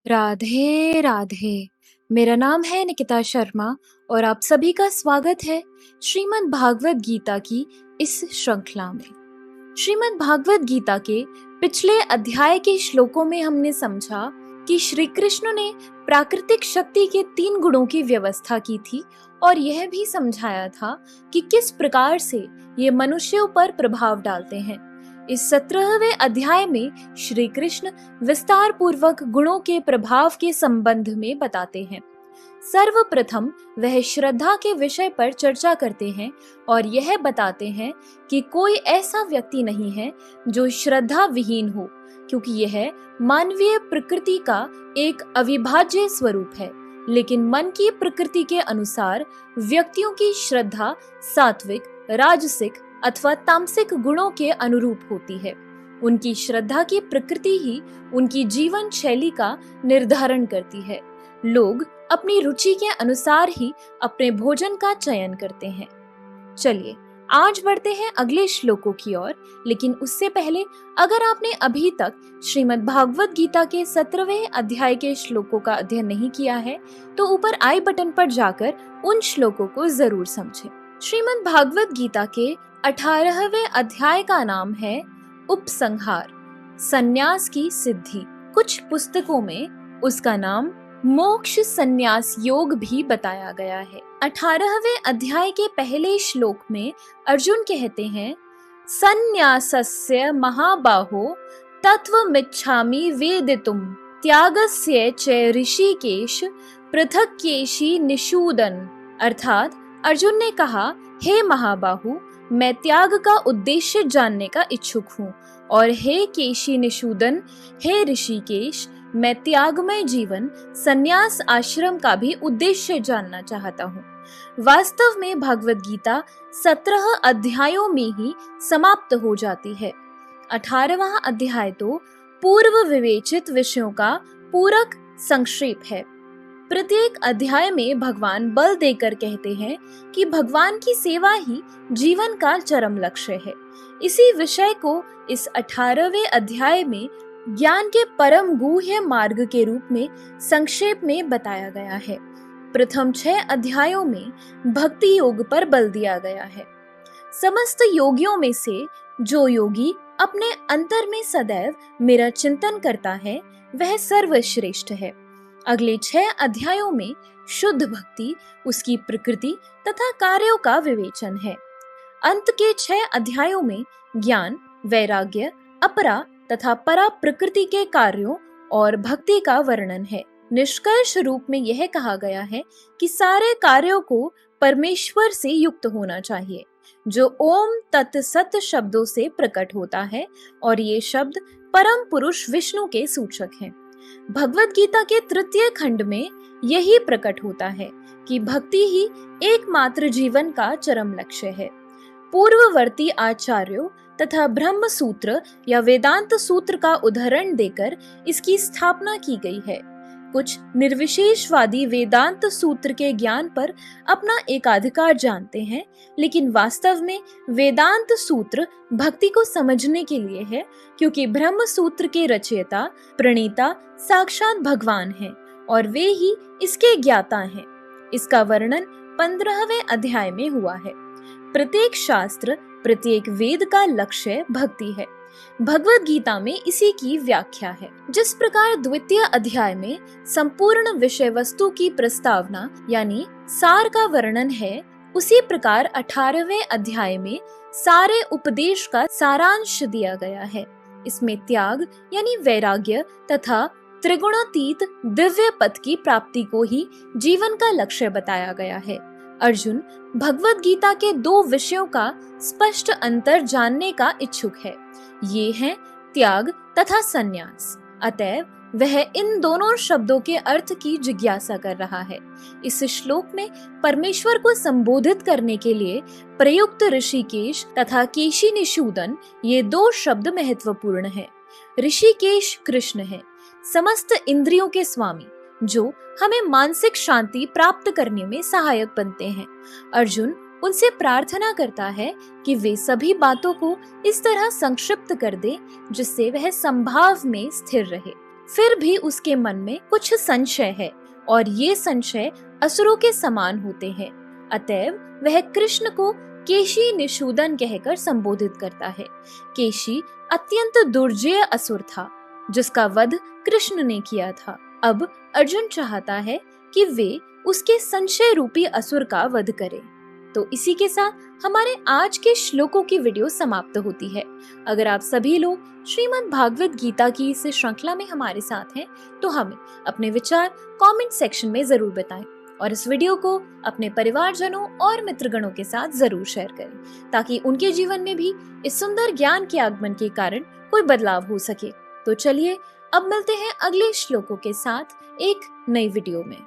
राधे राधे। मेरा नाम है निकिता शर्मा और आप सभी का स्वागत है श्रीमद् भागवत गीता की इस श्रृंखला में। श्रीमद् भागवत गीता के पिछले अध्याय के श्लोकों में हमने समझा कि श्री कृष्ण ने प्राकृतिक शक्ति के 3 गुणों की व्यवस्था की थी और यह भी समझाया था कि किस प्रकार से ये मनुष्यों पर प्रभाव डालते हैं। इस 17वें अध्याय में श्री कृष्ण विस्तार पूर्वक गुणों के प्रभाव के संबंध में बताते हैं। सर्वप्रथम वह श्रद्धा के विषय पर चर्चा करते हैं और यह बताते हैं कि कोई ऐसा व्यक्ति नहीं है जो श्रद्धा विहीन हो, क्योंकि यह मानवीय प्रकृति का एक अविभाज्य स्वरूप है। लेकिन मन की प्रकृति के अनुसार व्यक्तियों की श्रद्धा सात्विक, राजसिक अथवा तामसिक गुणों के अनुरूप होती है। उनकी श्रद्धा की प्रकृति ही उनकी जीवन शैली का निर्धारण करती है। लोग अपनी रुचि के अनुसार ही अपने भोजन का चयन करते हैं। चलिए आज बढ़ते हैं अगले श्लोकों की ओर, लेकिन उससे पहले अगर आपने अभी तक श्रीमद् भागवत गीता के 17वें अध्याय के श्लोकों का अध्ययन नहीं किया है तो ऊपर आई बटन पर जाकर उन श्लोकों को जरूर समझें। श्रीमद् भागवत गीता के 18वें अध्याय का नाम है उपसंहार, संन्यास की सिद्धि। कुछ पुस्तकों में उसका नाम मोक्ष संन्यास योग भी बताया गया है। 18वें अध्याय के पहले श्लोक में अर्जुन कहते हैं, संन्यासस्य महाबाहो तत्वमिच्छामि वेदितुम त्यागस्य च ऋषिकेश पृथक्केशी निषूदन। अर्थात अर्जुन ने कहा, हे महाबाहु, मैं त्याग का उद्देश्य जानने का इच्छुक हूँ, और हे केशी निषूदन, हे ऋषिकेश, मैं त्यागमय जीवन संन्यास आश्रम का भी उद्देश्य जानना चाहता हूँ। वास्तव में भगवद गीता 17 अध्यायों में ही समाप्त हो जाती है। 18वां अध्याय तो पूर्व विवेचित विषयों का पूरक संक्षेप है। प्रत्येक अध्याय में भगवान बल देकर कहते हैं कि भगवान की सेवा ही जीवन का चरम लक्ष्य है। इसी विषय को इस 18वें अध्याय में ज्ञान के परम गुह्य मार्ग के रूप में संक्षेप में बताया गया है। प्रथम 6 अध्यायों में भक्ति योग पर बल दिया गया है। समस्त योगियों में से जो योगी अपने अंतर में सदैव मेरा चिंतन करता है वह सर्वश्रेष्ठ है। अगले 6 अध्यायों में शुद्ध भक्ति, उसकी प्रकृति तथा कार्यों का विवेचन है। अंत के 6 अध्यायों में ज्ञान, वैराग्य, अपरा तथा परा प्रकृति के कार्यों और भक्ति का वर्णन है। निष्कर्ष रूप में यह कहा गया है कि सारे कार्यों को परमेश्वर से युक्त होना चाहिए, जो ओम तत् सत शब्दों से प्रकट होता है, और ये शब्द परम पुरुष विष्णु के सूचक हैं। भगवद गीता के 3 खंड में यही प्रकट होता है कि भक्ति ही एकमात्र जीवन का चरम लक्ष्य है। पूर्ववर्ती आचार्यों तथा ब्रह्म सूत्र या वेदांत सूत्र का उदाहरण देकर इसकी स्थापना की गई है। कुछ निर्विशेषवादी वेदांत सूत्र के ज्ञान पर अपना एकाधिकार जानते हैं, लेकिन वास्तव में वेदांत सूत्र भक्ति को समझने के लिए है, क्योंकि ब्रह्म सूत्र के रचयिता प्रणेता साक्षात भगवान हैं और वे ही इसके ज्ञाता हैं। इसका वर्णन 15वें अध्याय में हुआ है। प्रत्येक शास्त्र, प्रत्येक वेद का लक्ष्य भक्ति है। भगवद गीता में इसी की व्याख्या है। जिस प्रकार द्वितीय अध्याय में संपूर्ण विषय वस्तु की प्रस्तावना यानी सार का वर्णन है, उसी प्रकार 18वें अध्याय में सारे उपदेश का सारांश दिया गया है। इसमें त्याग यानी वैराग्य तथा त्रिगुणातीत दिव्य पद की प्राप्ति को ही जीवन का लक्ष्य बताया गया है। अर्जुन भगवद गीता के 2 विषयों का स्पष्ट अंतर जानने का इच्छुक है। ये हैं त्याग तथा संन्यास। अतएव वह इन दोनों शब्दों के अर्थ की जिज्ञासा कर रहा है। इस श्लोक में परमेश्वर को संबोधित करने के लिए प्रयुक्त ऋषिकेश तथा केशी निषूदन, ये 2 शब्द महत्वपूर्ण हैं। ऋषिकेश कृष्ण है, समस्त इंद्रियों के स्वामी, जो हमें मानसिक शांति प्राप्त करने में सहायक बनते हैं। अर्जुन उनसे प्रार्थना करता है कि वे सभी बातों को इस तरह संक्षिप्त कर दे जिससे वह संभाव में स्थिर रहे। फिर भी उसके मन में कुछ संशय है और ये संशय असुरों के समान होते हैं। अतएव वह कृष्ण को केशी निषूदन कहकर संबोधित करता है। केशी अत्यंत दुर्जय असुर था जिसका वध कृष्ण ने किया था। अब अर्जुन चाहता है कि वे उसके संशय रूपी असुर का वध करें। तो इसी के साथ हमारे आज के श्लोकों की वीडियो समाप्त होती है। अगर आप सभी लोग श्रीमद् भागवत गीता की इस श्रृंखला में हमारे साथ हैं तो हमें अपने विचार कमेंट सेक्शन में जरूर बताएं और इस वीडियो को अपने परिवारजनों और मित्रगणों के साथ जरूर शेयर करें ताकि उनके जीवन में भी इस सुंदर ज्ञान के आगमन के कारण कोई बदलाव हो सके। तो चलिए अब मिलते हैं अगले श्लोकों के साथ एक नई वीडियो में।